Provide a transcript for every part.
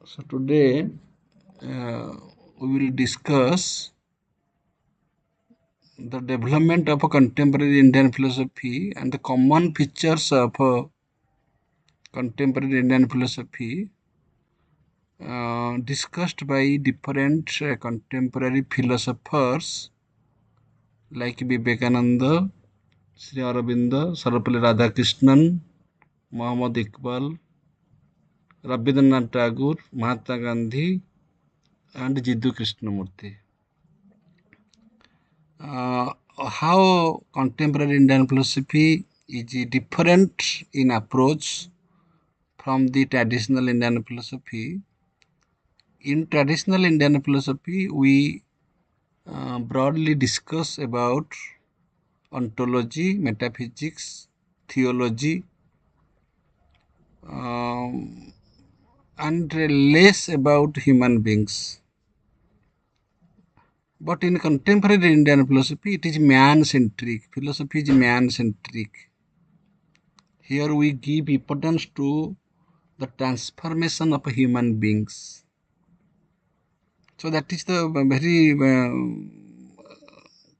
So today we will discuss the development of a contemporary Indian philosophy and the common features of contemporary Indian philosophy discussed by different contemporary philosophers like Vivekananda, Sri Aurobindo, Sarvepalli Radhakrishnan, Muhammad Iqbal, Rabindranath Tagore, Mahatma Gandhi, and Jiddu Krishnamurti. How contemporary Indian philosophy is different in approach from the traditional Indian philosophy. In traditional Indian philosophy, we broadly discuss about ontology, metaphysics, theology, and less about human beings. But in contemporary Indian philosophy, it is man-centric. Philosophy is man-centric. Here we give importance to the transformation of human beings. So that is the very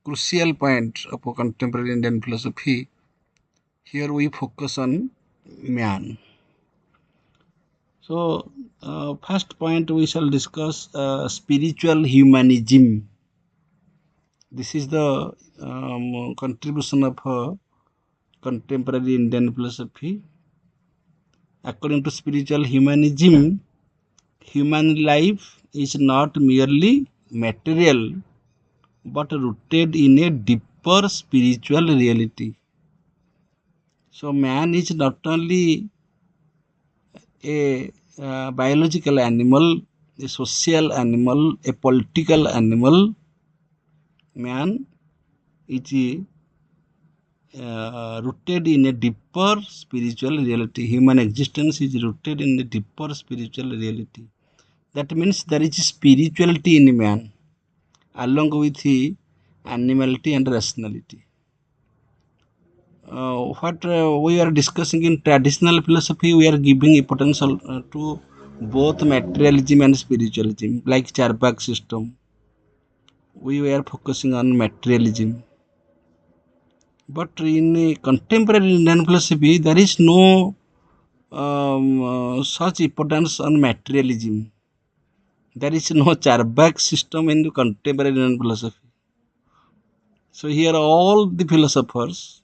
crucial point of contemporary Indian philosophy. Here we focus on man. So first point we shall discuss spiritual humanism. This is the contribution of contemporary Indian philosophy. According to spiritual humanism, human life is not merely material but rooted in a deeper spiritual reality. So, man is not only a biological animal, a social animal, a political animal. Man is rooted in a deeper spiritual reality. Human existence is rooted in a deeper spiritual reality. That means there is spirituality in man along with the animality and rationality. What we are discussing in traditional philosophy, we are giving importance to both materialism and spiritualism, like Charvak system. We were focusing on materialism. But in contemporary Indian philosophy, there is no such importance on materialism. There is no Charvak system in the contemporary Indian philosophy. So here all the philosophers,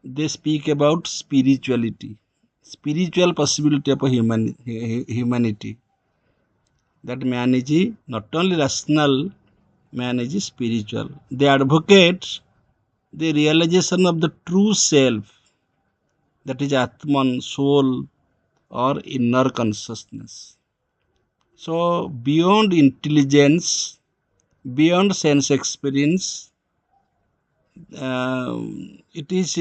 they speak about spirituality, spiritual possibility of a humanity. That man is not only rational, man is spiritual. They advocate the realization of the true self, that is Atman, soul, or inner consciousness. So beyond intelligence, beyond sense experience, it is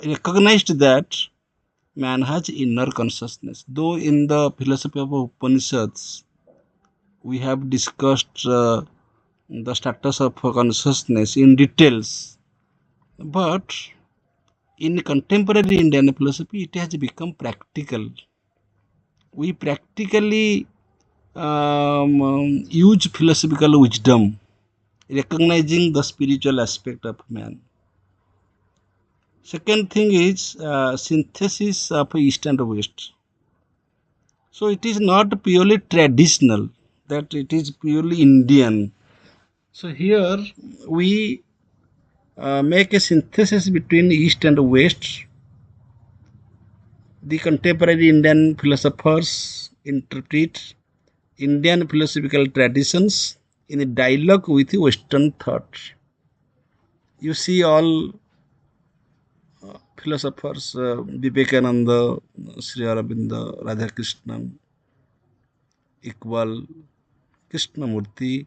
recognized that man has inner consciousness. Though in the philosophy of Upanishads, we have discussed the status of consciousness in details, but in contemporary Indian philosophy, it has become practical. We practically use philosophical wisdom, recognizing the spiritual aspect of man. Second thing is synthesis of East and West. So it is not purely traditional, that it is purely Indian. So here we make a synthesis between East and West. The contemporary Indian philosophers interpret Indian philosophical traditions in a dialogue with Western thought. You see all philosophers, Vivekananda, Sri Aurobindo, Radhakrishnan, Iqbal, Krishnamurti,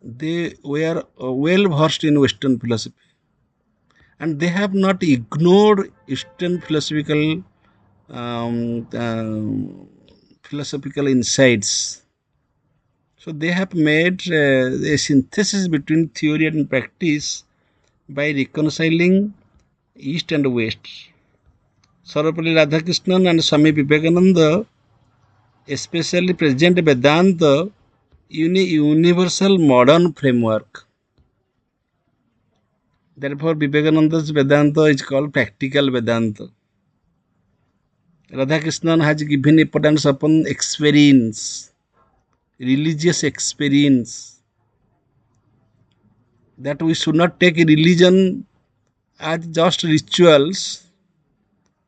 they were well versed in Western philosophy, and they have not ignored Eastern philosophical insights. So they have made a synthesis between theory and practice by reconciling East and West. Sarvepalli Radhakrishnan and Swami Vivekananda, especially present Vedanta in a universal modern framework. Therefore, Vivekananda's Vedanta is called practical Vedanta. Radhakrishnan has given importance upon experience, religious experience, that we should not take religion as just rituals,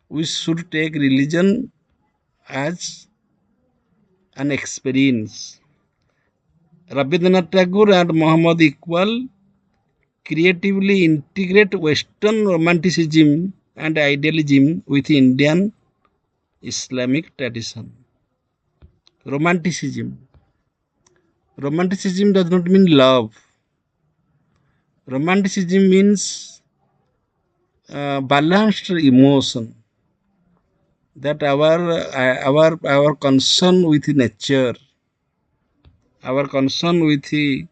we should take religion as an experience. Rabindranath Tagore and Muhammad Iqbal creatively integrate Western romanticism and idealism with Indian Islamic tradition. Romanticism. Romanticism does not mean love. Romanticism means balanced emotion, that our concern with nature, our concern with the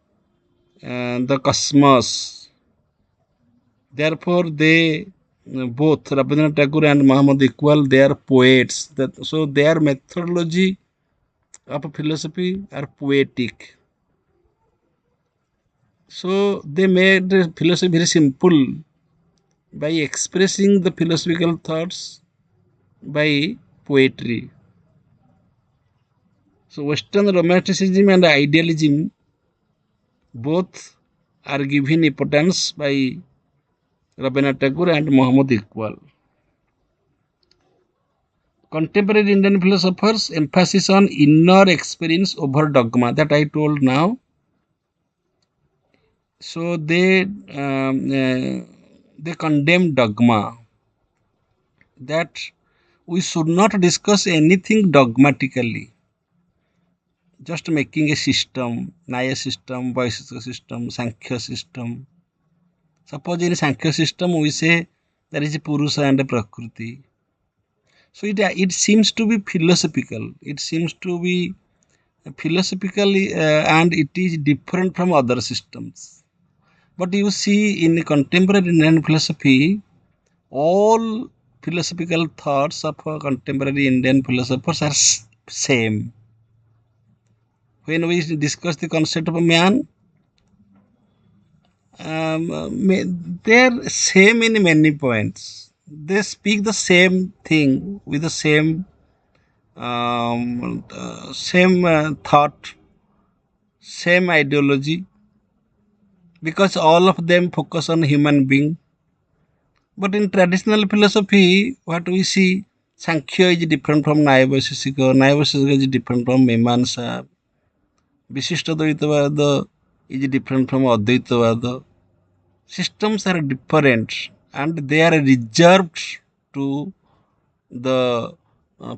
cosmos. Therefore, they both Rabindranath Tagore and Muhammad Iqbal, they are poets. So their methodology of philosophy are poetic. So they made philosophy very simple by expressing the philosophical thoughts by poetry. So Western romanticism and idealism both are given importance by Rabindranath Tagore and Muhammad Iqbal. Contemporary Indian philosophers emphasis on inner experience over dogma, that I told now. So they condemn dogma, that we should not discuss anything dogmatically, just making a system, Nyaya system, Vaisheshika system, Sankhya system. Suppose in Sankhya system we say there is a Purusha and a Prakriti. So it seems to be philosophical. It seems to be philosophically and it is different from other systems. But you see in contemporary Indian philosophy, all philosophical thoughts of contemporary Indian philosophers are same. When we discuss the concept of man, they're same in many points. They speak the same thing with the same thought, same ideology, because all of them focus on human being. But in traditional philosophy, what we see, Sankhya is different from Nyaya Vaisheshika is different from Mimamsa, Vishishtadvaitavada is different from Advaitavada. Systems are different and they are reserved to the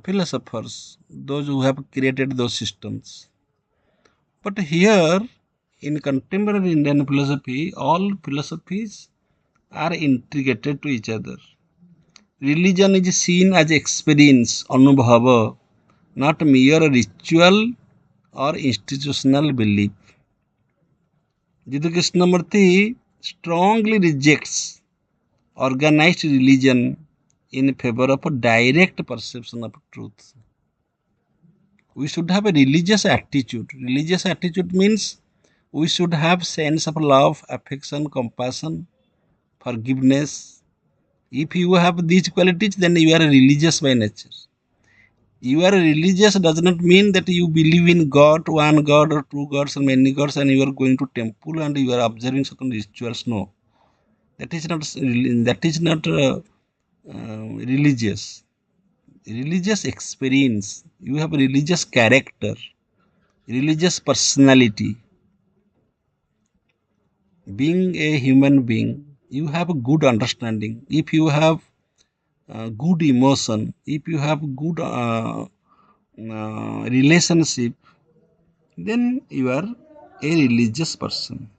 philosophers, those who have created those systems. But here, in contemporary Indian philosophy, all philosophies are integrated to each other. Religion is seen as experience, anubhava, not mere ritual or institutional belief. Jiddu Krishnamurti strongly rejects organized religion in favor of a direct perception of truth. We should have a religious attitude. Religious attitude means we should have sense of love, affection, compassion, forgiveness. If you have these qualities, then you are religious by nature. You are religious does not mean that you believe in God, one God or two gods or many gods, and you are going to temple and you are observing certain rituals. No, that is not religious. Religious experience. You have religious character, religious personality. Being a human being, you have a good understanding. If you have good emotion, if you have good relationship, then you are a religious person.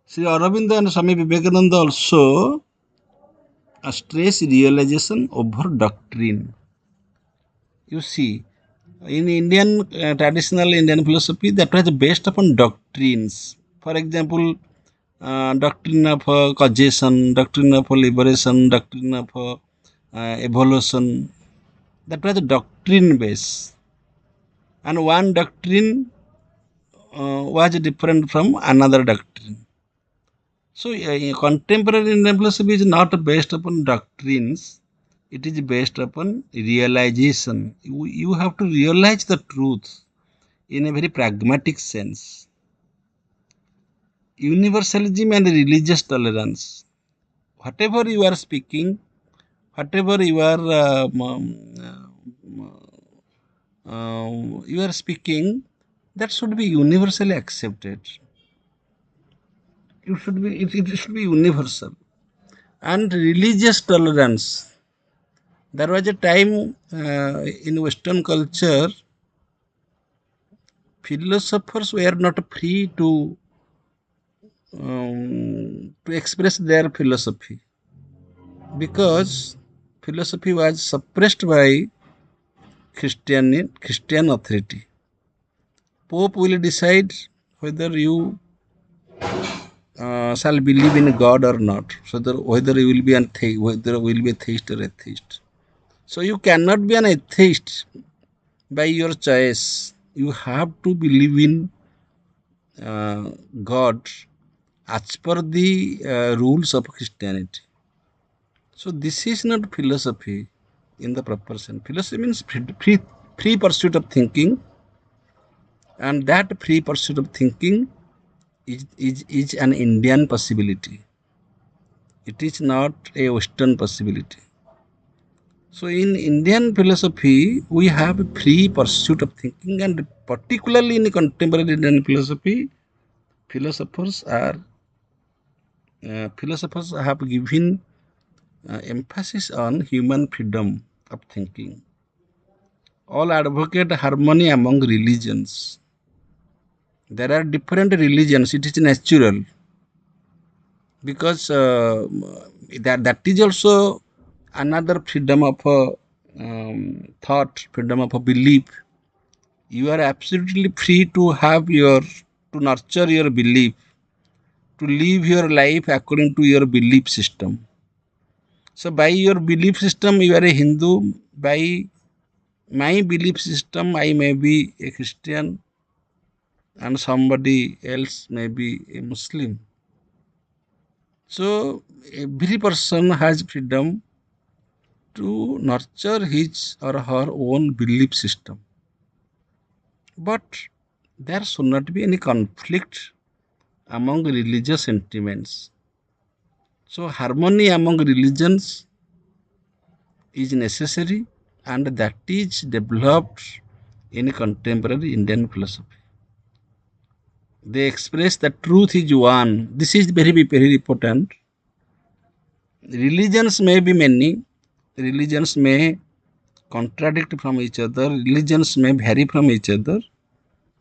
Sri Aurobindo and Swami Vivekananda also stress realization over doctrine. You see, in Indian traditional Indian philosophy, that was based upon doctrines. For example, doctrine of causation, doctrine of liberation, doctrine of evolution. That was a doctrine base. and one doctrine was different from another doctrine. So, contemporary Indian philosophy is not based upon doctrines, it is based upon realization. You have to realize the truth in a very pragmatic sense. Universalism and religious tolerance. Whatever you are speaking, whatever you are speaking, that should be universally accepted. It should be universal. And religious tolerance. There was a time in Western culture, philosophers were not free to express their philosophy because philosophy was suppressed by Christian authority. Pope will decide whether you shall believe in God or not, so whether you will be whether you will be a theist or atheist. So you cannot be an atheist by your choice. You have to believe in God as per the rules of Christianity. So this is not philosophy in the proper sense. Philosophy means free pursuit of thinking, and that free pursuit of thinking is an Indian possibility. It is not a Western possibility. So in Indian philosophy, we have a free pursuit of thinking, and particularly in contemporary Indian philosophy, philosophers are philosophers have given emphasis on human freedom of thinking. All advocate harmony among religions. There are different religions. It is natural because that is also another freedom of thought, freedom of belief. You are absolutely free to nurture your belief, to live your life according to your belief system. So by your belief system, you are a Hindu. By my belief system, I may be a Christian and somebody else may be a Muslim. So every person has freedom to nurture his or her own belief system. But there should not be any conflict among religious sentiments. So harmony among religions is necessary, and that is developed in contemporary Indian philosophy. They express that truth is one. This is very important. Religions may be many. Religions may contradict from each other. Religions may vary from each other,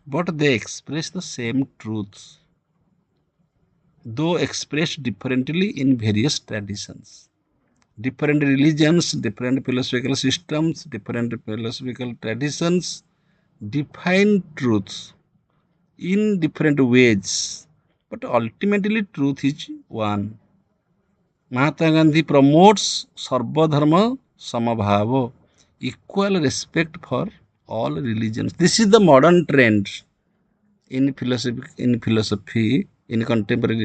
but they express the same truth, though expressed differently in various traditions. Different religions, different philosophical systems, different philosophical traditions define truth in different ways, but ultimately truth is one. Mahatma Gandhi promotes Sarva Dharma Samabhava, equal respect for all religions. This is the modern trend in contemporary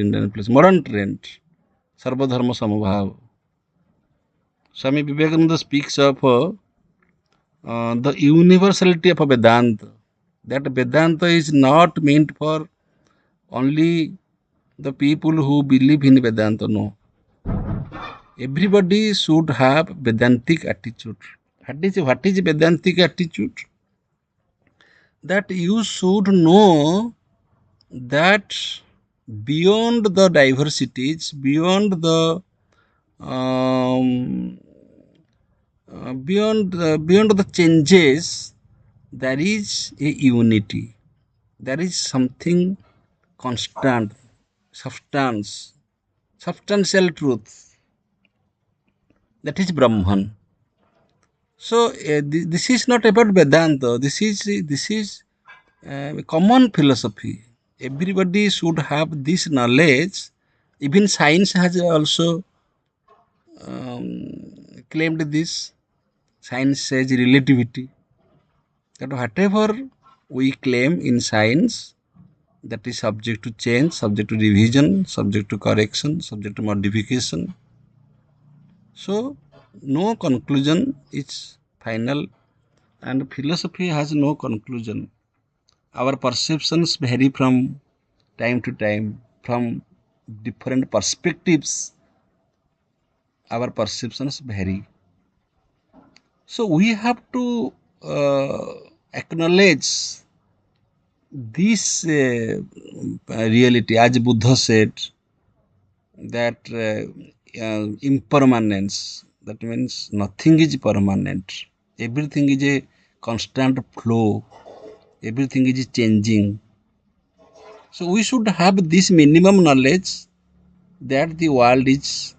Indian philosophy. Modern trend, Sarva Dharma Samabhava. Swami Vivekananda speaks of the universality of a Vedanta. That Vedanta is not meant for only the people who believe in Vedanta. No. Everybody should have Vedantic attitude. What is Vedantic attitude? That you should know that beyond the diversities, um, beyond the changes, there is a unity. There is something constant, substance, substantial truth. That is Brahman. So this is not about Vedanta. This is common philosophy. Everybody should have this knowledge. Even science has also claimed this. Science says relativity. That whatever we claim in science that is subject to change, subject to revision, subject to correction, subject to modification. So, no conclusion is final, and philosophy has no conclusion. Our perceptions vary from time to time, from different perspectives. Our perceptions vary. So, we have to acknowledge this reality, as Buddha said, that impermanence. That means nothing is permanent. Everything is a constant flow. Everything is changing. So we should have this minimum knowledge that the world is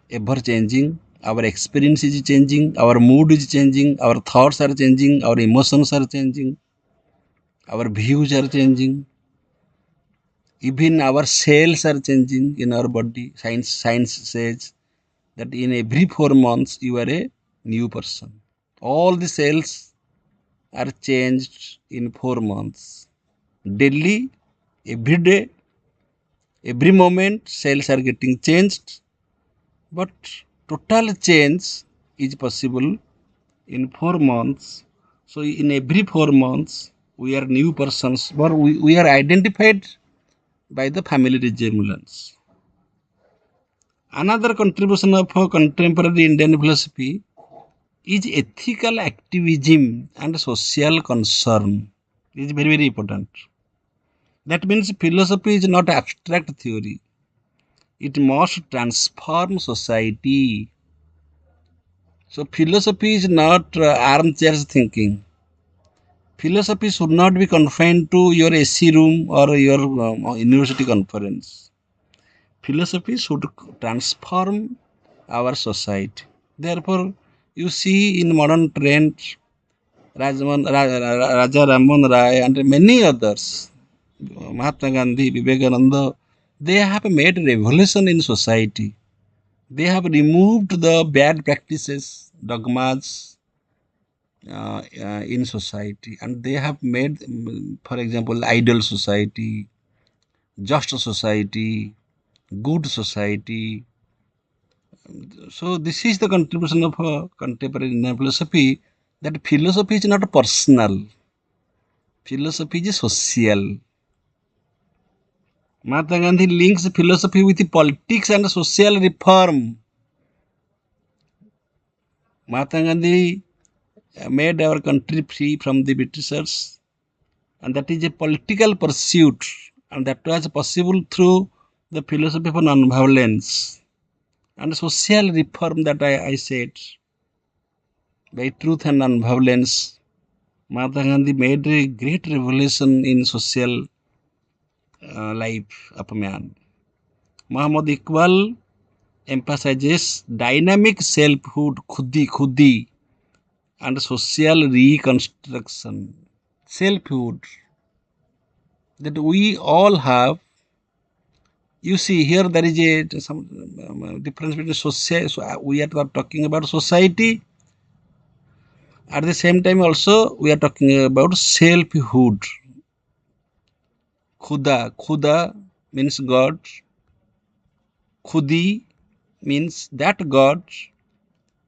ever changing. Our experience is changing. Our mood is changing. Our thoughts are changing. Our emotions are changing. Our views are changing. Even our cells are changing in our body. Science says that in every 4 months you are a new person. All the cells are changed in 4 months. Daily, every day, every moment, cells are getting changed. But total change is possible in 4 months. So in every 4 months, we are new persons, but we are identified by the family resemblance. Another contribution of contemporary Indian philosophy is ethical activism and social concern. It is very, very important. That means philosophy is not abstract theory. It must transform society. So philosophy is not armchair thinking. Philosophy should not be confined to your AC room or your university conference. Philosophy should transform our society. Therefore, you see in modern trends, Raja Raman Rai and many others, Mahatma Gandhi, Vivekananda, they have made revolution in society. They have removed the bad practices, dogmas in society, and they have made, for example, ideal society, just society, good society. So this is the contribution of contemporary Indian philosophy. That philosophy is not personal. Philosophy is social. Mahatma Gandhi links philosophy with politics and social reform. Mahatma Gandhi made our country free from the Britishers, and that is a political pursuit, and that was possible through the philosophy of non-violence and social reform that I said. By truth and non-violence, Mahatma Gandhi made a great revolution in social life of man. Muhammad Iqbal emphasizes dynamic selfhood, khudi, and social reconstruction. Selfhood that we all have. You see here there is a some difference between society. So we are talking about society. At the same time, also we are talking about selfhood. Khuda means God. Khudi means that God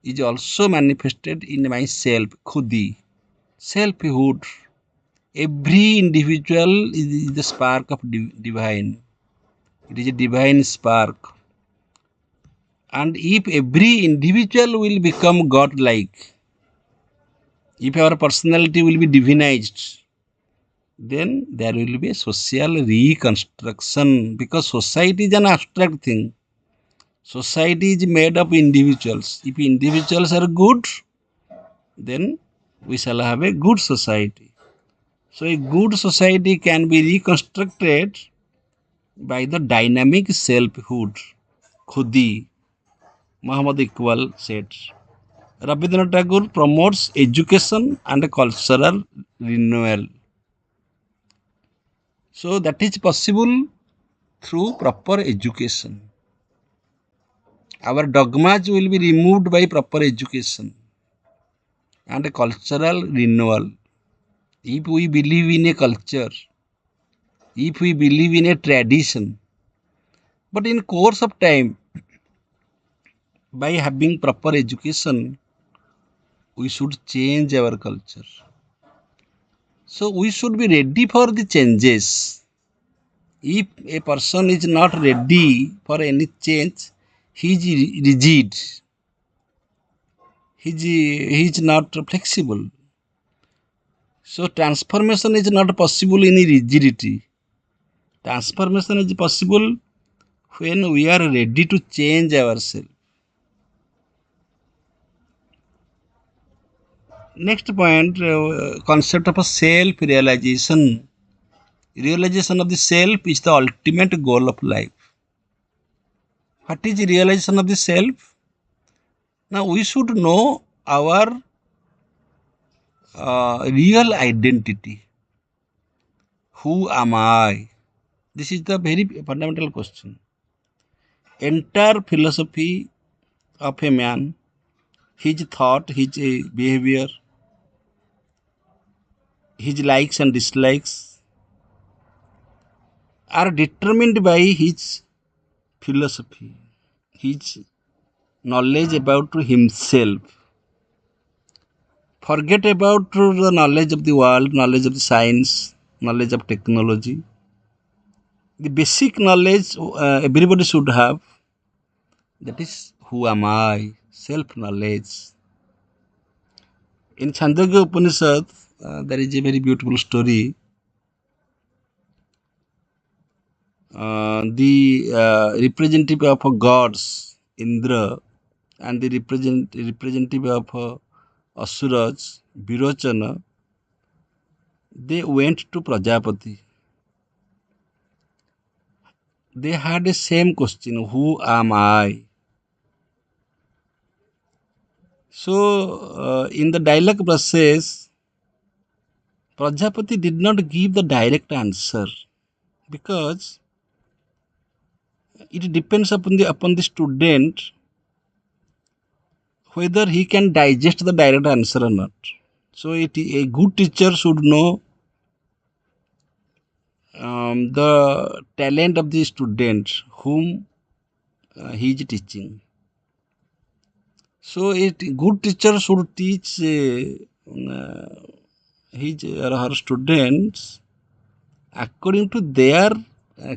is also manifested in myself. Khudi, selfhood. Every individual is the spark of divine. It is a divine spark. And if every individual will become God-like, if our personality will be divinized, then there will be a social reconstruction, because society is an abstract thing. Society is made of individuals. If individuals are good, then we shall have a good society. So a good society can be reconstructed by the dynamic selfhood. Khudi, Muhammad Iqbal said. Rabindranath Tagore promotes education and cultural renewal. So that is possible through proper education. Our dogmas will be removed by proper education and cultural renewal. if we believe in a culture, if we believe in a tradition, but in course of time, by having proper education, we should change our culture. So we should be ready for the changes. If a person is not ready for any change, he is rigid. He is not flexible. So transformation is not possible in rigidity. Transformation is possible when we are ready to change ourselves. Next point, concept of self-realization. Realization of the self is the ultimate goal of life. What is realization of the self? Now we should know our real identity. Who am I? This is the very fundamental question. Entire philosophy of a man, his thought, his behavior, his likes and dislikes are determined by his philosophy, his knowledge about himself. Forget about the knowledge of the world, knowledge of the science, knowledge of technology. The basic knowledge everybody should have, that is who am I, self knowledge. In Chandogya Upanishad, there is a very beautiful story. The representative of gods, Indra, and the representative of Asuras, Virochana, they went to Prajapati. They had the same question, who am I? So, in the dialogue process, Prajapati did not give the direct answer because it depends upon the student whether he can digest the direct answer or not. So, a good teacher should know the talent of the student whom he is teaching. So, a good teacher should teach his or her students according to their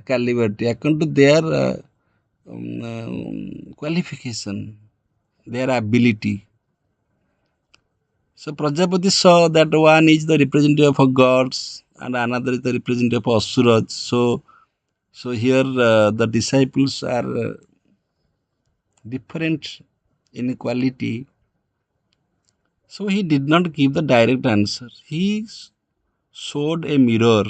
caliber, according to their qualification, their ability. So Prajapati saw that one is the representative of gods and another is the representative of asuras. So here the disciples are different in quality. So he did not give the direct answer. He showed a mirror,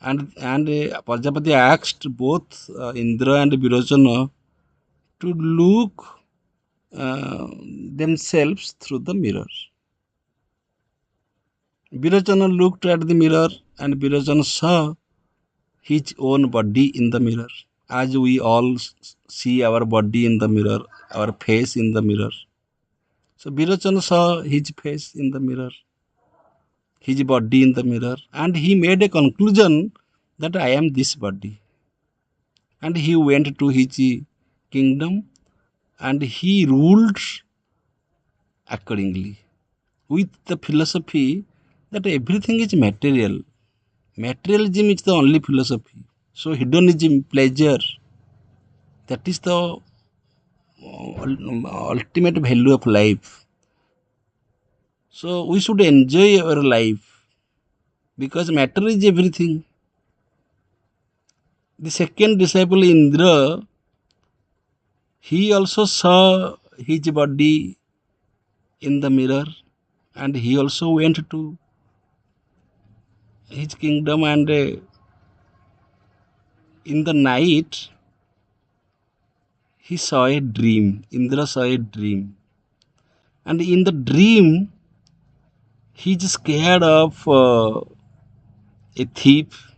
and Prajapati asked both Indra and Virochana to look themselves through the mirror. Virochana looked at the mirror and Virochana saw his own body in the mirror. As we all see our body in the mirror, our face in the mirror. So Virochana saw his face in the mirror, his body in the mirror, and he made a conclusion that I am this body. And he went to his kingdom and he ruled accordingly with the philosophy that everything is material. Materialism is the only philosophy. So hedonism, pleasure, that is the ultimate value of life. So we should enjoy our life because matter is everything. The second disciple Indra, he also saw his body in the mirror and he also went to his kingdom, and in the night he saw a dream. Indra saw a dream, and in the dream he is scared of a thief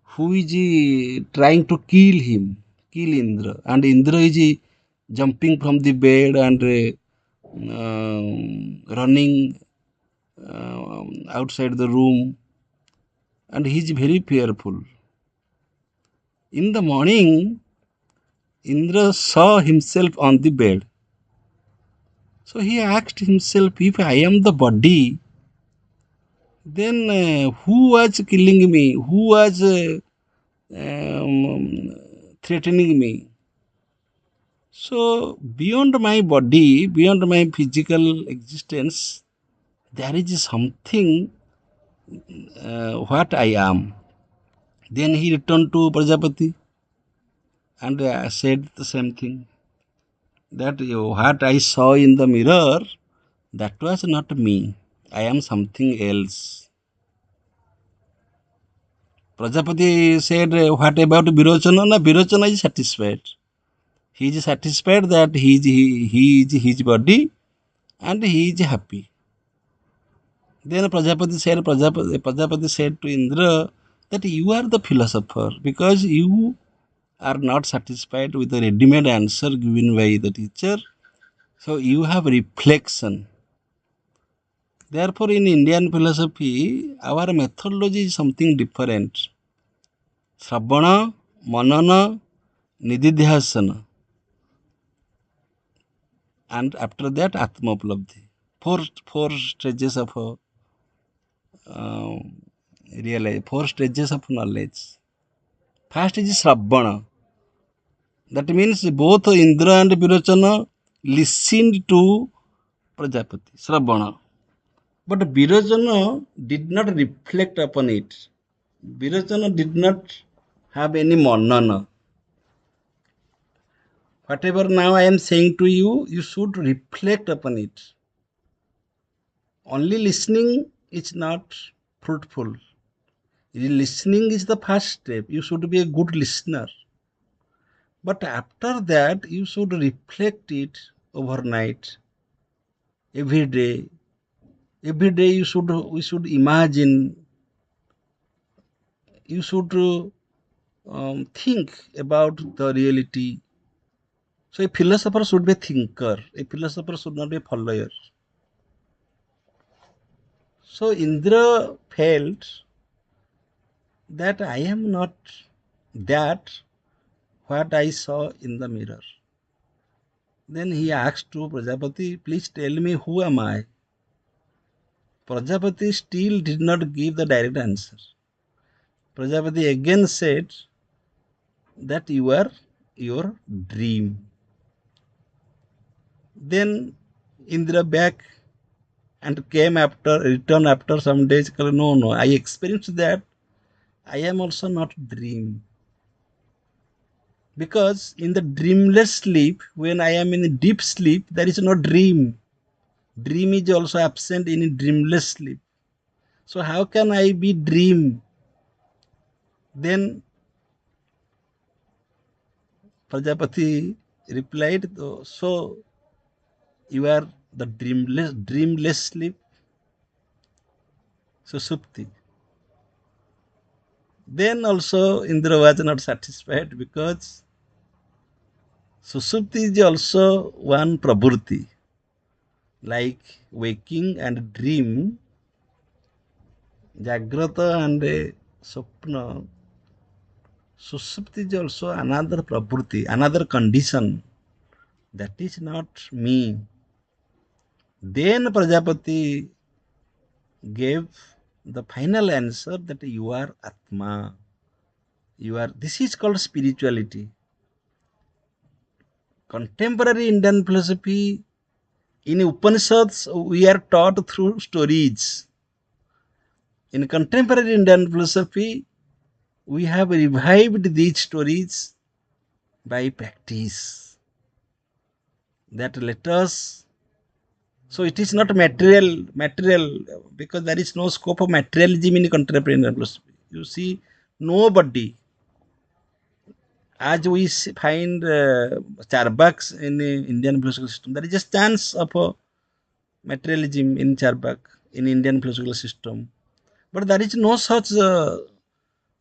who is trying to kill Indra, and Indra is jumping from the bed and running outside the room, and he is very fearful. In the morning, Indra saw himself on the bed. So he asked himself, if I am the body, then who was killing me? Who was threatening me? So beyond my body, beyond my physical existence, there is something what I am. Then he returned to Prajapati and said the same thing, that what I saw in the mirror, that was not me. I am something else. Prajapati said, what about Virochana? No, Virochana is satisfied. He is satisfied that he is his body and he is happy. Then Prajapati said to Indra that you are the philosopher because you are not satisfied with the ready-made answer given by the teacher. So you have reflection. Therefore, in Indian philosophy, our methodology is something different. Shravana, Manana, Nididhyasana, and after that, Atma Upalabdhi. Four stages of uh, four stages of knowledge. First is Shravana. That means both Indra and Virochana listened to Prajapati, Shravana. But Virochana did not reflect upon it. Virochana did not have any manana. Whatever now I am saying to you, you should reflect upon it. Only listening is not fruitful. Listening is the first step. You should be a good listener. But after that, you should reflect it overnight, every day. Every day we should imagine, you should think about the reality. So a philosopher should be a thinker. A philosopher should not be a follower. So Indra felt that I am not that what I saw in the mirror. Then he asked to Prajapati, please tell me who am I? Prajapati still did not give the direct answer. Prajapati again said that you are your dream. Then Indra back and returned after some days. No, I experienced that I am also not dream. Because in the dreamless sleep, when I am in deep sleep, there is no dream. Dream is also absent in dreamless sleep. So how can I be dream? Then Prajapati replied, so you are the dreamless sleep, Susupti. Then also Indra was not satisfied because Susupti is also one pravruti. Like waking and dream, Jagrata and Swapna, Susupti is also another pravruti, another condition. That is not me. Then Prajapati gave the final answer that you are Atma. This is called spirituality. Contemporary Indian philosophy, in Upanishads, we are taught through stories. In contemporary Indian philosophy, we have revived these stories by practice. That let us, so it is not material, because there is no scope of materialism in contemporary Indian philosophy. You see, nobody, as we find Charbaks in the Indian philosophical system, there is a chance of materialism in Charbak, in Indian philosophical system. But there is no such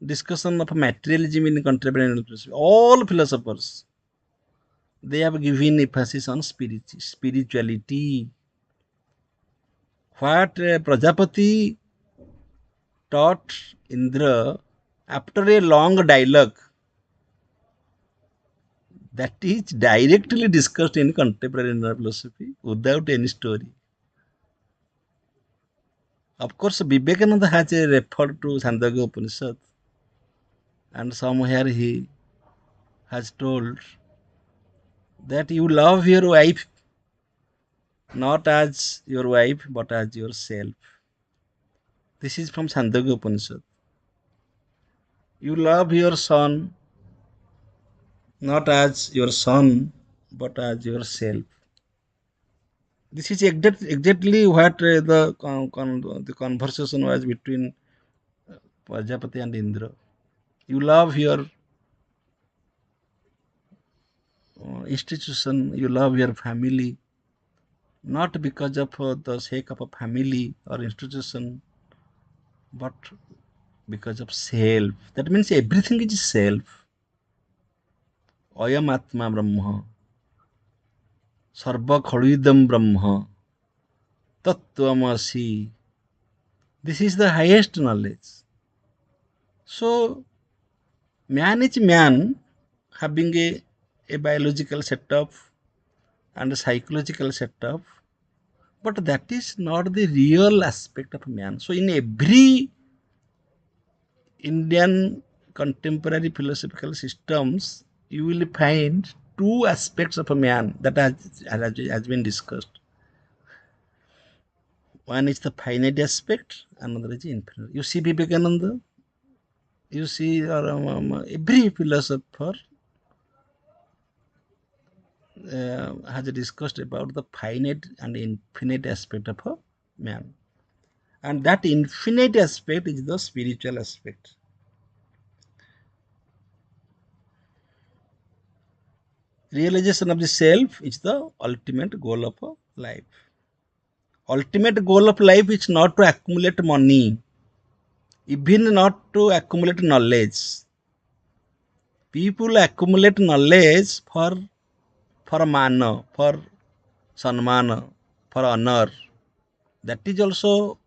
discussion of materialism in contemporary Indian philosophy. All philosophers, they have given emphasis on spirituality. What Prajapati taught Indra after a long dialogue, that is directly discussed in contemporary Indian philosophy without any story. Of course, Vivekananda has referred to Sandhya Upanishad, and somewhere he has told that you love your wife not as your wife but as yourself. This is from Sandhya Upanishad. You love your son not as your son but as yourself. This is exactly what the conversation was between Prajapati and Indra. You love your institution, you love your family, not because of the sake of a family or institution, but because of self. That means everything is self. Ayam Atma Brahma, Sarva Khalidam Brahma, Tattvamasi. This is the highest knowledge. So, man is man having a biological setup and a psychological setup, but that is not the real aspect of man. So, in every Indian contemporary philosophical systems, you will find two aspects of a man that has been discussed. One is the finite aspect, another is infinite. You see Vivekananda, you see every philosopher has discussed about the finite and infinite aspect of a man. And that infinite aspect is the spiritual aspect. Realization of the self is the ultimate goal of a life. Ultimate goal of life is not to accumulate money, even not to accumulate knowledge. People accumulate knowledge for mana, for sanmana, for honor. That is also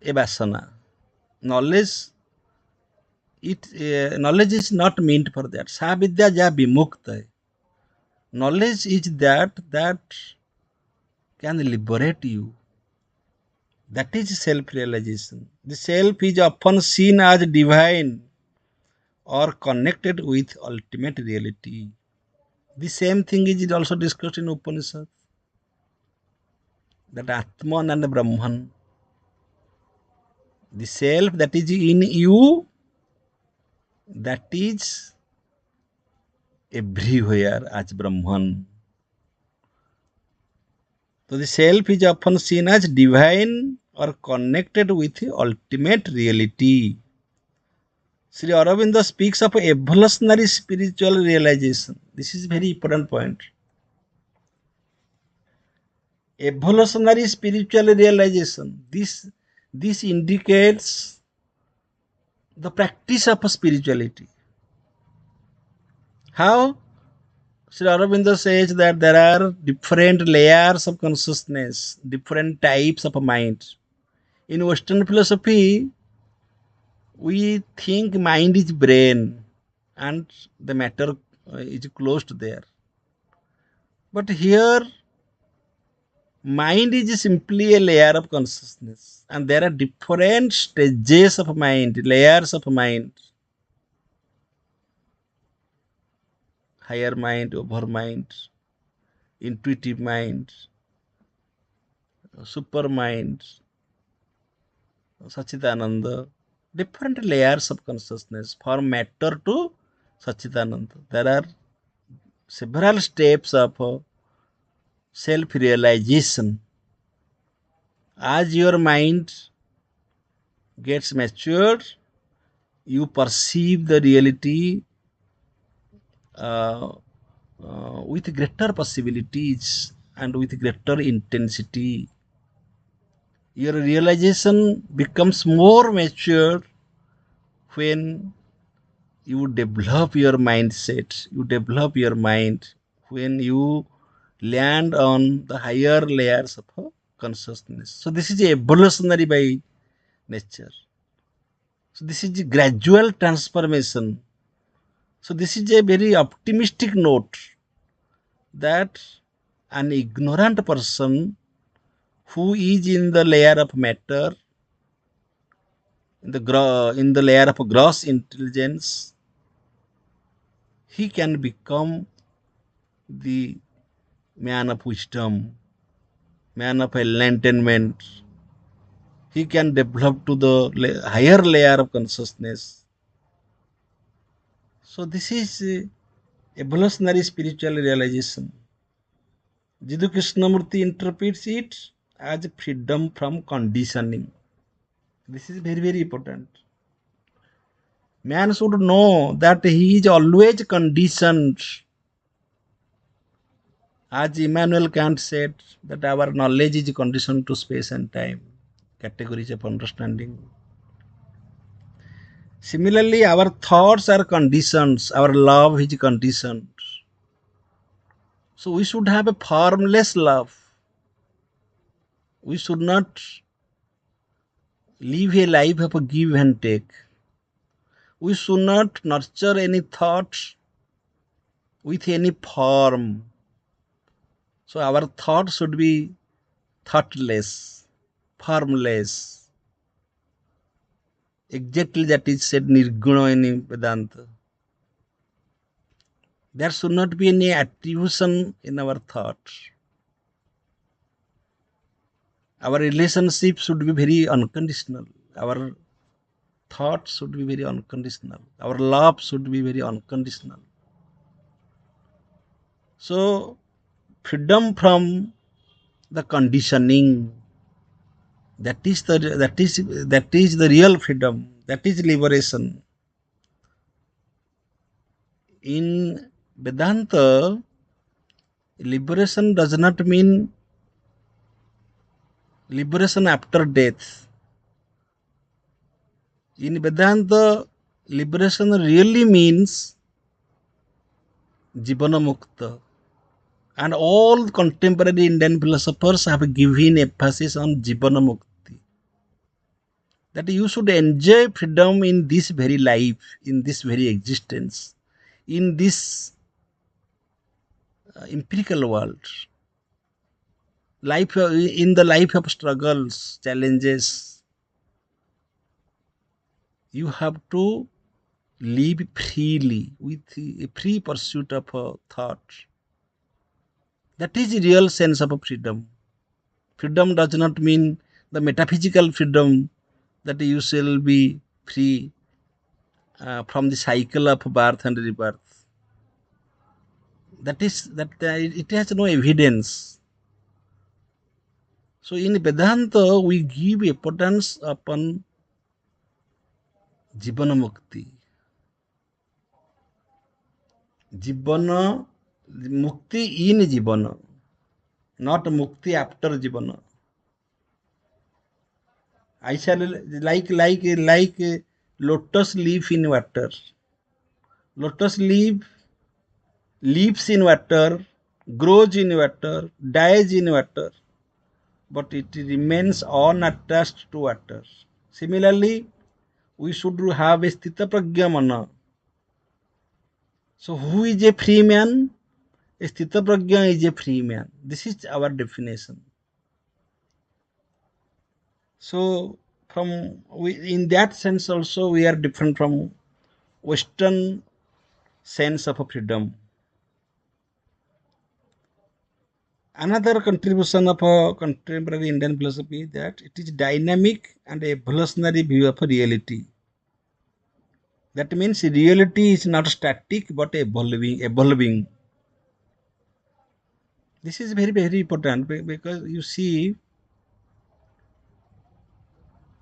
a vasana. Knowledge knowledge is not meant for that. Sa vidya ja vimukta hai. Knowledge is that can liberate you. That is self-realization. The self is often seen as divine or connected with ultimate reality. The same thing is also discussed in Upanishad. That Atman and Brahman, the self that is in you, that is everywhere as Brahman. So the self is often seen as divine or connected with ultimate reality. Sri Aurobindo speaks of evolutionary spiritual realization. This is very important point. Evolutionary spiritual realization. This indicates the practice of spirituality. How? Sri Aurobindo says that there are different layers of consciousness, different types of mind. In Western philosophy, we think mind is brain and the matter is closed there. But here, mind is simply a layer of consciousness, and there are different stages of mind, layers of mind. Higher mind, over mind, intuitive mind, super mind, Sachidananda, different layers of consciousness from matter to Sachidananda. There are several steps of self realization. As your mind gets matured, you perceive the reality uh, with greater possibilities and with greater intensity. Your realization becomes more mature when you develop your mindset, you develop your mind when you land on the higher layers of consciousness. So this is evolutionary by nature. So this is a gradual transformation. So this is a very optimistic note that an ignorant person who is in the layer of matter, in the layer of gross intelligence, he can become the man of wisdom, man of enlightenment. He can develop to the higher layer of consciousness. So this is evolutionary spiritual realization. Jiddu Krishnamurti interprets it as freedom from conditioning. This is very, very important. Man should know that he is always conditioned. As Immanuel Kant said, that our knowledge is conditioned to space and time, categories of understanding. Similarly, our thoughts are conditions, our love is conditioned. So we should have a formless love. We should not live a life of a give and take. We should not nurture any thoughts with any form. So our thought should be thoughtless, formless. Exactly that is said Nirguna in Vedanta. There should not be any attribution in our thoughts. Our relationship should be very unconditional. Our thoughts should be very unconditional. Our love should be very unconditional. So, freedom from the conditioning, that is the real freedom. That is liberation. In Vedanta, liberation does not mean liberation after death. In Vedanta, liberation really means Jivana Mukta. And all contemporary Indian philosophers have given emphasis on Jivana Mukti. That you should enjoy freedom in this very life, in this very existence, in this empirical world. Life in the life of struggles, challenges, you have to live freely with a free pursuit of thought. That is the real sense of freedom. Freedom does not mean the metaphysical freedom that you shall be free from the cycle of birth and rebirth. It has no evidence. So in Vedanta, we give importance upon Jivana Mukti. Jivana, Mukti in Jivana, not Mukti after Jivana. I shall like a lotus leaf in water. Lotus leaf lives in water, grows in water, dies in water, but it remains unattached to water. Similarly, we should have a sthita prajna mana. So who is a free man? A sthita prajna is a free man. This is our definition. So in that sense also we are different from Western sense of freedom. Another contribution of contemporary Indian philosophy is that it is dynamic and evolutionary view of reality. That means reality is not static but evolving. This is very, very important because you see,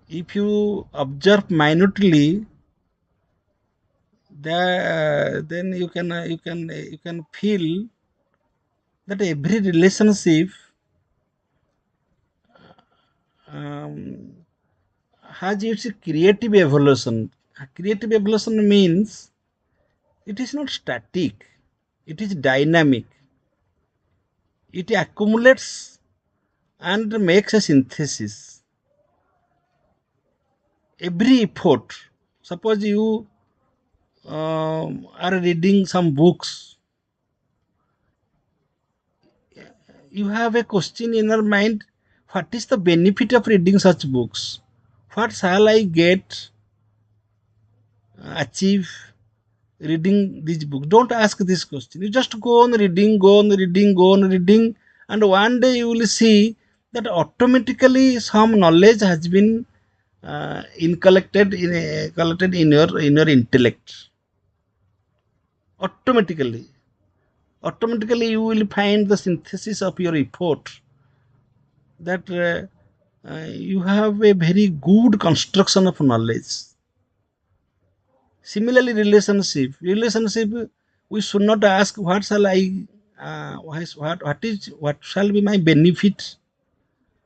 if you observe minutely, then you can feel that every relationship um, has its creative evolution. Creative evolution means it is not static, it is dynamic. It accumulates and makes a synthesis. Every effort, suppose you are reading some books, you have a question in your mind, what is the benefit of reading such books? What shall I get, achieve reading these books? Don't ask this question. You just go on reading, go on reading, go on reading, and one day you will see that automatically some knowledge has been collected in your intellect. Automatically, you will find the synthesis of your effort, that you have a very good construction of knowledge. Similarly, relationship, we should not ask what shall I, what shall be my benefit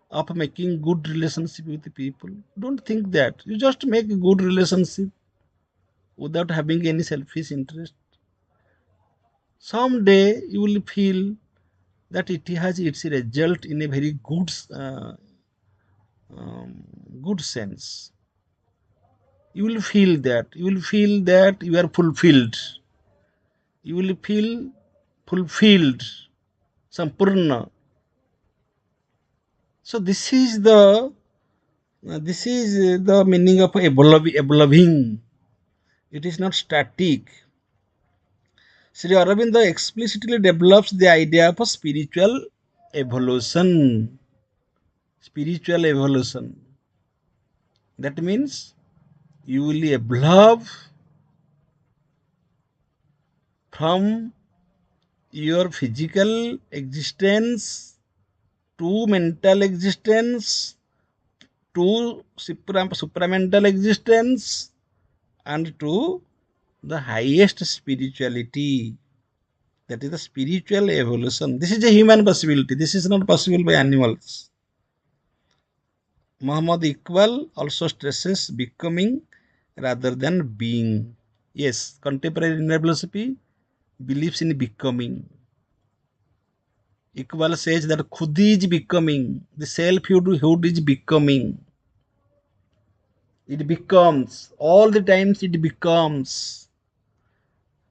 of making good relationship with the people. Don't think that. You just make a good relationship without having any selfish interest. Someday you will feel that it has its result in a very good sense. You will feel that. You are fulfilled. You will feel fulfilled, sampurna. So this is the meaning of evolving. It is not static. Sri Aurobindo explicitly develops the idea of a spiritual evolution. Spiritual evolution. That means you will evolve from your physical existence to mental existence to supramental existence and to the highest spirituality. That is the spiritual evolution. This is a human possibility. This is not possible by animals. Muhammad Iqbal also stresses becoming rather than being. Yes, contemporary inner philosophy believes in becoming. Iqbal says that Khud is becoming, the selfhood is becoming. It becomes, all the times it becomes.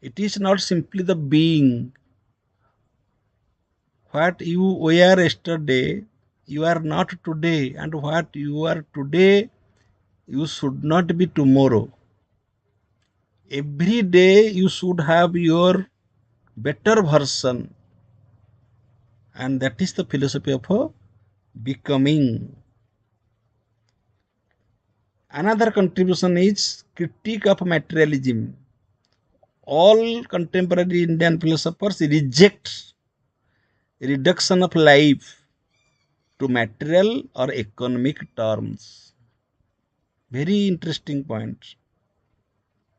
It is not simply the being. What you were yesterday, you are not today, and what you are today, you should not be tomorrow. Every day you should have your better version, and that is the philosophy of becoming. Another contribution is critique of materialism. All contemporary Indian philosophers reject reduction of life to material or economic terms. Very interesting point.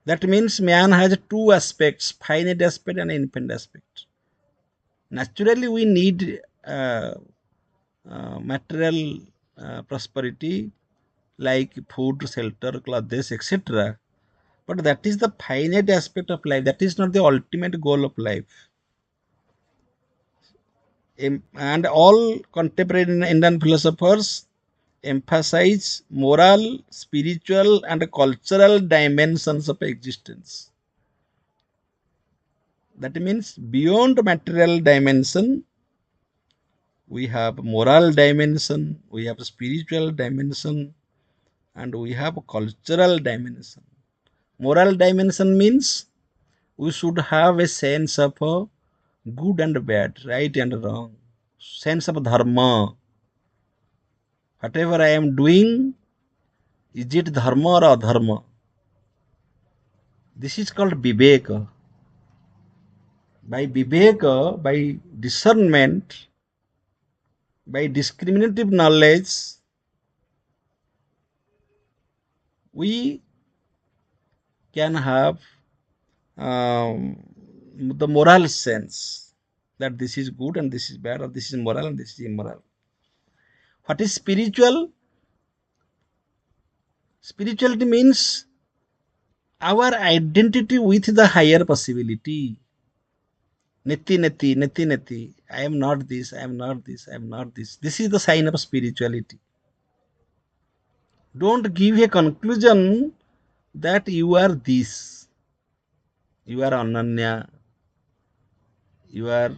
That means man has two aspects, finite aspect and infinite aspect. Naturally, we need material prosperity like food, shelter, clothes, etc. But that is the finite aspect of life. That is not the ultimate goal of life. And all contemporary Indian philosophers emphasize moral, spiritual, and cultural dimensions of existence. That means beyond material dimension, we have moral dimension, we have spiritual dimension, and we have cultural dimension. Moral dimension means we should have a sense of good and bad, right and wrong, sense of dharma. Whatever I am doing, is it dharma or adharma? This is called viveka. By viveka, by discernment, by discriminative knowledge, we can have um, the moral sense that this is good and this is bad, or this is moral and this is immoral. What is spiritual? Spirituality means our identity with the higher possibility. Neti neti, neti neti. I am not this, I am not this, I am not this. This is the sign of spirituality. Don't give a conclusion that you are this, you are Ananya, you are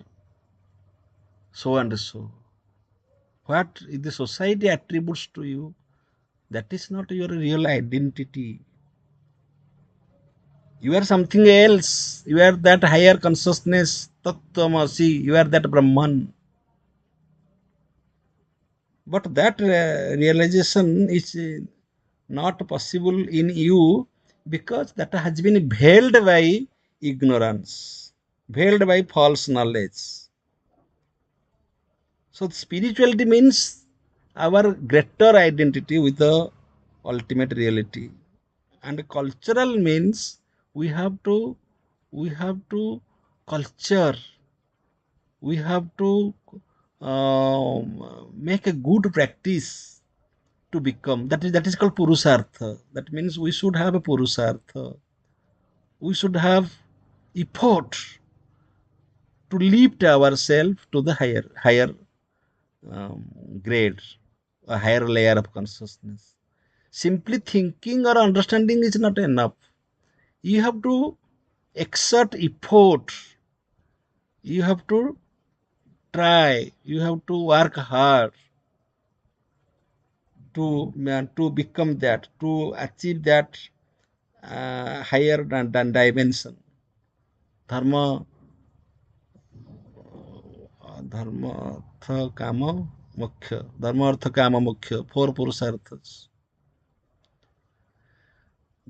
so and so. What the society attributes to you, that is not your real identity. You are something else. You are that higher consciousness, Tattvamasi. You are that Brahman. But that realization is not possible in you because that has been veiled by ignorance, veiled by false knowledge. So spirituality means our greater identity with the ultimate reality, and cultural means we have to we have to culture, we have to make a good practice to become. That is called purusartha. That means we should have a purusartha. We should have effort to lift ourselves to the higher um, grade, a higher layer of consciousness. Simply thinking or understanding is not enough. You have to exert effort. You have to try. You have to work hard to become that, to achieve that higher than dimension. Dharma, dharma, artha, kama, moksha. Dharma, artha, kama, moksha. Four purusarthas.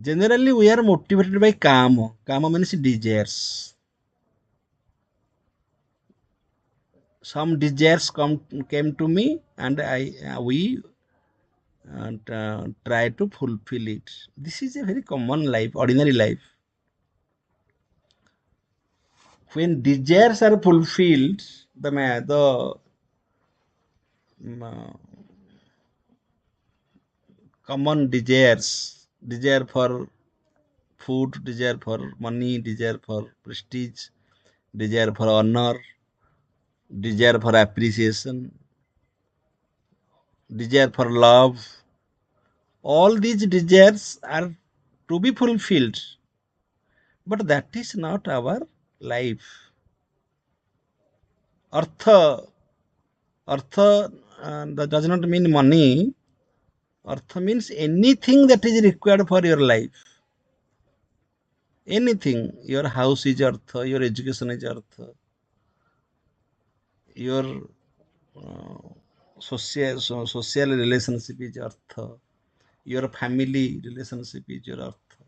Generally, we are motivated by kama. Kama means desires. Some desires came to me, and we try to fulfill it. This is a very common life, ordinary life. When desires are fulfilled, the common desires, desire for food, desire for money, desire for prestige, desire for honor, desire for appreciation, desire for love, all these desires are to be fulfilled, but that is not our life. Artha, artha that does not mean money. Artha means anything that is required for your life. Anything. Your house is artha, your education is artha, your social relationship is artha, your family relationship is your artha.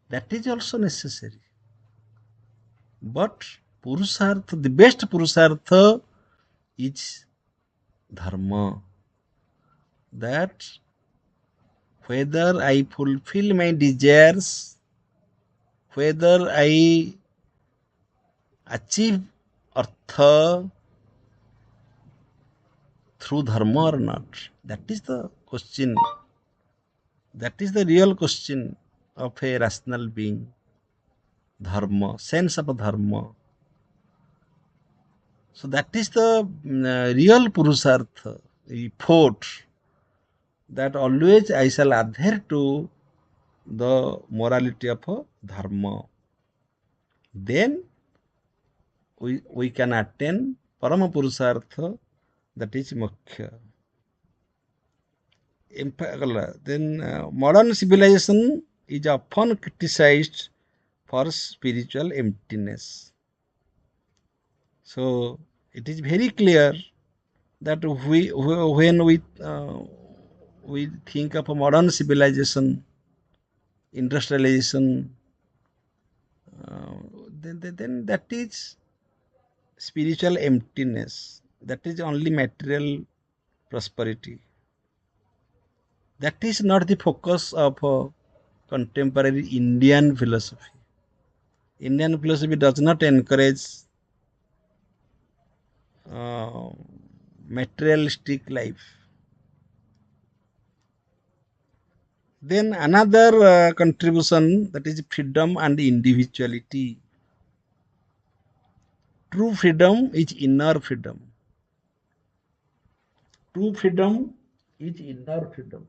That is also necessary. But purusartha, the best purusartha is dharma. That whether I fulfill my desires, whether I achieve artha through dharma or not, that is the question. That is the real question of a rational being. Dharma, sense of dharma. So that is the real purusartha, effort that always I shall adhere to the morality of dharma. Then we can attain parama purusartha, that is moksha. Then modern civilization is often criticized for spiritual emptiness. So it is very clear that when we think of a modern civilization, industrialization, uh, then that is spiritual emptiness. That is only material prosperity. That is not the focus of contemporary Indian philosophy. Indian philosophy does not encourage uh, materialistic life. Then another contribution, that is freedom and individuality. True freedom is inner freedom. True freedom is inner freedom.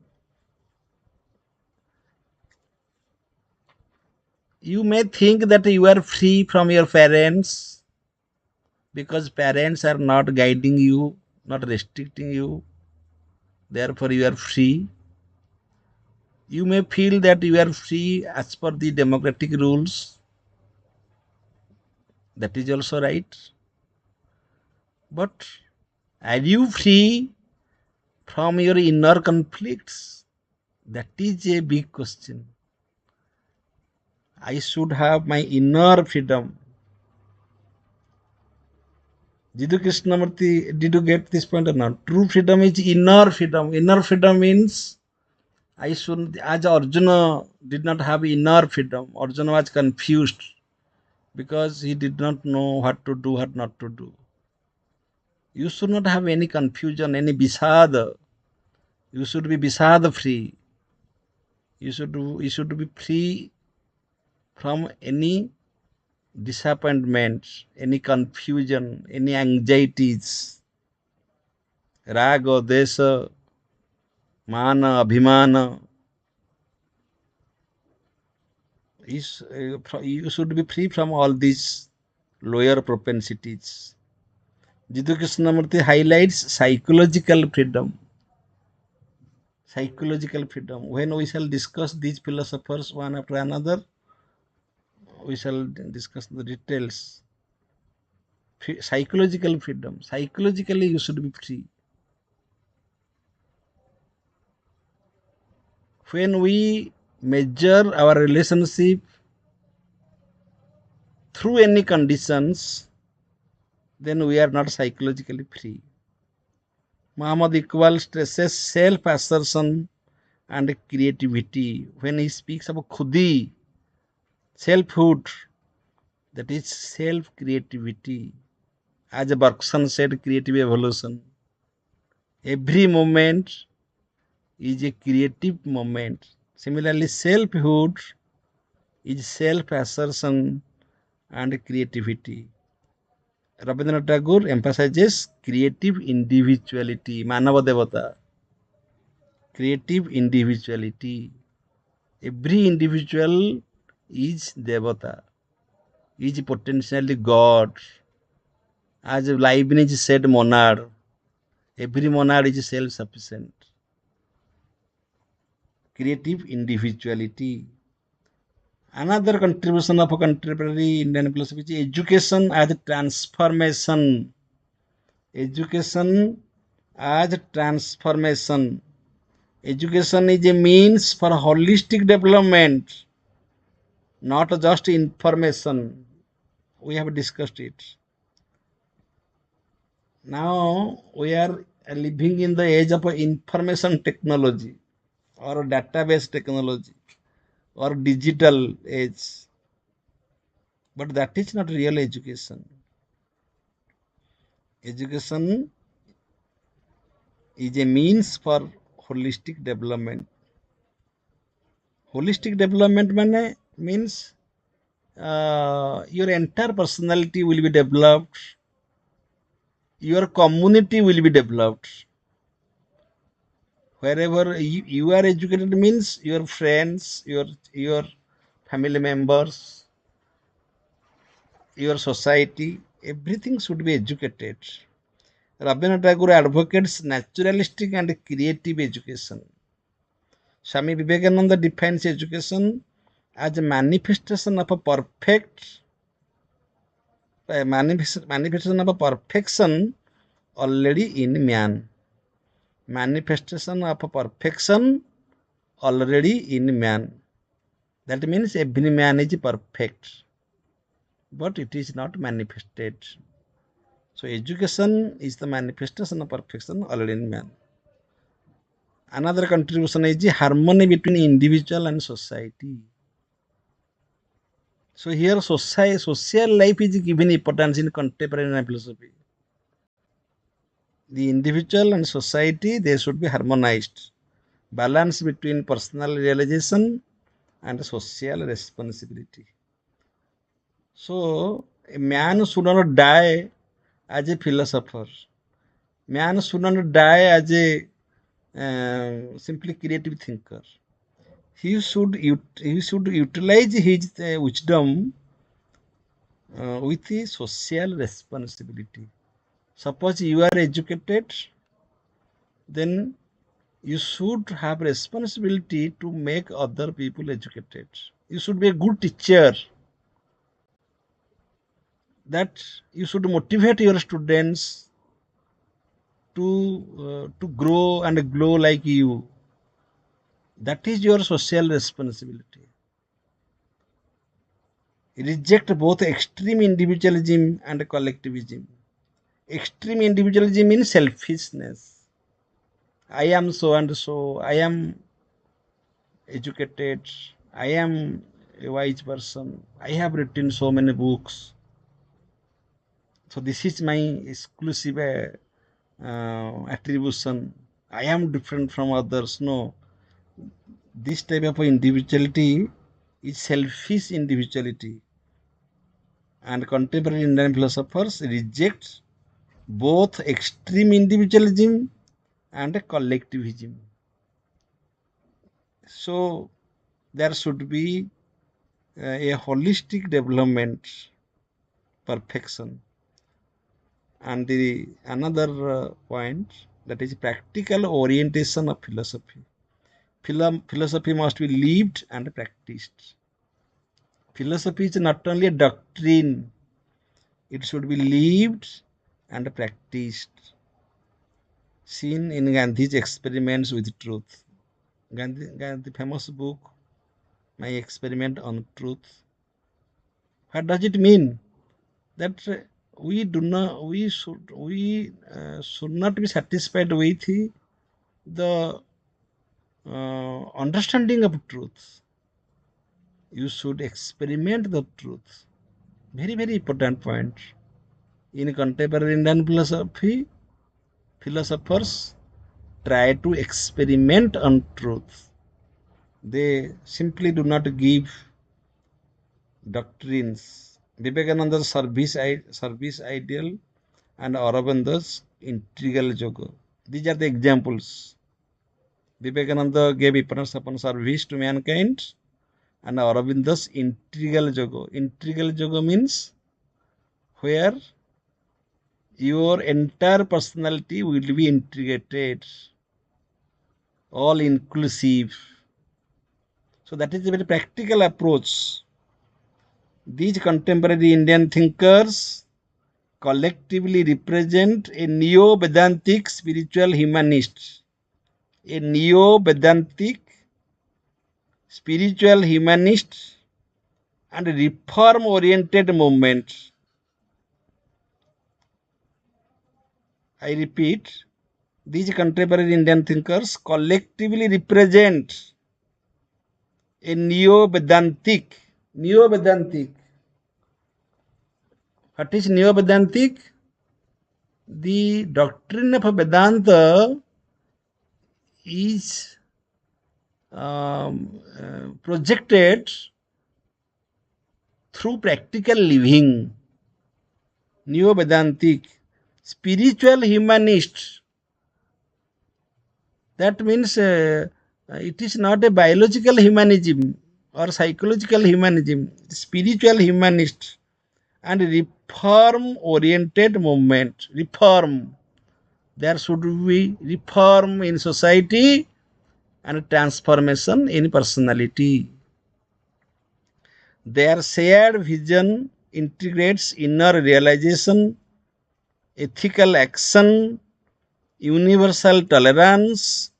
You may think that you are free from your parents because parents are not guiding you, not restricting you. Therefore, you are free. You may feel that you are free as per the democratic rules. That is also right. But are you free from your inner conflicts? That is a big question. I should have my inner freedom. Jiddu Krishnamurti, did you get this point or not? True freedom is inner freedom. Inner freedom means I should, as Arjuna did not have inner freedom. Arjuna was confused because he did not know what to do, what not to do. You should not have any confusion, any visada. You should be visada free. You should be free from any disappointment, any confusion, any anxieties, raga, desha, mana, abhimana. You should be free from all these lower propensities. Jiddu Krishnamurti highlights psychological freedom. Psychological freedom. When we shall discuss these philosophers one after another, we shall discuss the details. Psychological freedom. Psychologically, you should be free. When we measure our relationship through any conditions, then we are not psychologically free. Muhammad Iqbal stresses self-assertion and creativity. When he speaks about khudi, selfhood, that is self-creativity. As Bergson said, creative evolution. Every moment is a creative moment. Similarly, selfhood is self-assertion and creativity. Rabindranath Tagore emphasizes creative individuality, Manava Devata, creative individuality. Every individual is Devata, is potentially God. As Leibniz said, monad, every monad is self-sufficient. Creative individuality. Another contribution of a contemporary Indian philosophy is education as transformation. Education as transformation. Education is a means for holistic development, not just information. We have discussed it. Now we are living in the age of information technology or database technology or digital age. But that is not real education. Education is a means for holistic development. Holistic development means your entire personality will be developed, your community will be developed. Wherever you are educated means your friends, your family members, your society, everything should be educated. Rabindranath Tagore advocates naturalistic and creative education. Swami Vivekananda defines education as a manifestation of a manifestation of a perfection already in man. Manifestation of a perfection already in man. That means every man is perfect, but it is not manifested. So education is the manifestation of perfection already in man. Another contribution is the harmony between individual and society. So here social life is given importance in contemporary philosophy. The individual and society, they should be harmonized. Balance between personal realization and social responsibility. So A man should not die as a philosopher. Man should not die as a simply creative thinker. He should utilize his wisdom with a social responsibility. Suppose you are educated, then you should have responsibility to make other people educated. You should be a good teacher. That you should motivate your students to grow and glow like you. That is your social responsibility. Reject both extreme individualism and collectivism. Extreme individualism means selfishness. I am so and so. I am educated. I am a wise person. I have written so many books. So this is my exclusive attribution. I am different from others. No, this type of individuality is selfish individuality. And contemporary Indian philosophers reject both extreme individualism and collectivism. So there should be a holistic development, perfection. And the another point, that is practical orientation of philosophy. Philosophy must be lived and practiced. Philosophy is not only a doctrine, it should be lived and practiced. Seen in Gandhi's experiments with truth. Gandhi famous book, My Experiment on Truth. What does it mean? That we should not be satisfied with the understanding of truth. You should experiment the truth. Very, very important point. In contemporary Indian philosophy, philosophers try to experiment on truth. They simply do not give doctrines. Vivekananda's service ideal and Aurobindo's integral yoga. These are the examples. Vivekananda gave importance upon service to mankind, and Aurobindo's integral yoga. Integral yoga means where your entire personality will be integrated, all inclusive. So that is a very practical approach. These contemporary Indian thinkers collectively represent a neo-Vedantic spiritual humanist. A neo-Vedantic spiritual humanist and reform-oriented movement. I repeat, these contemporary Indian thinkers collectively represent a neo-Vedantic. Neo-Vedantic. What is Neo-Vedantic? The doctrine of Vedanta is projected through practical living. Neo-Vedantic. Spiritual humanist. That means it is not a biological humanism or psychological humanism. Spiritual humanist and reform-oriented movement. Reform. There should be reform in society and transformation in personality. Their shared vision integrates inner realization, ethical action, universal tolerance,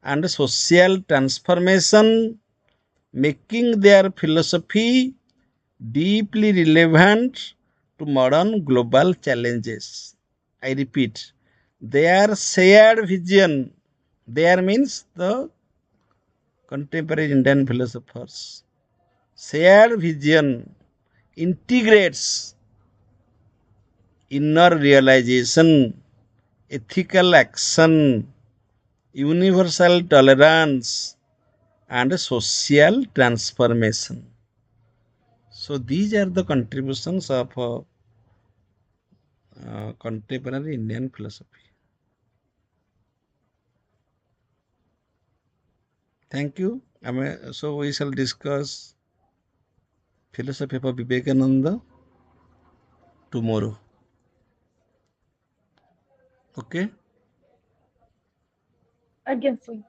and social transformation, making their philosophy deeply relevant to modern global challenges. I repeat, their shared vision, there means the contemporary Indian philosophers, shared vision integrates inner realization, ethical action, universal tolerance, and social transformation. So these are the contributions of contemporary Indian philosophy. Thank you. So we shall discuss philosophy of Vivekananda tomorrow. Okay. Again, sir.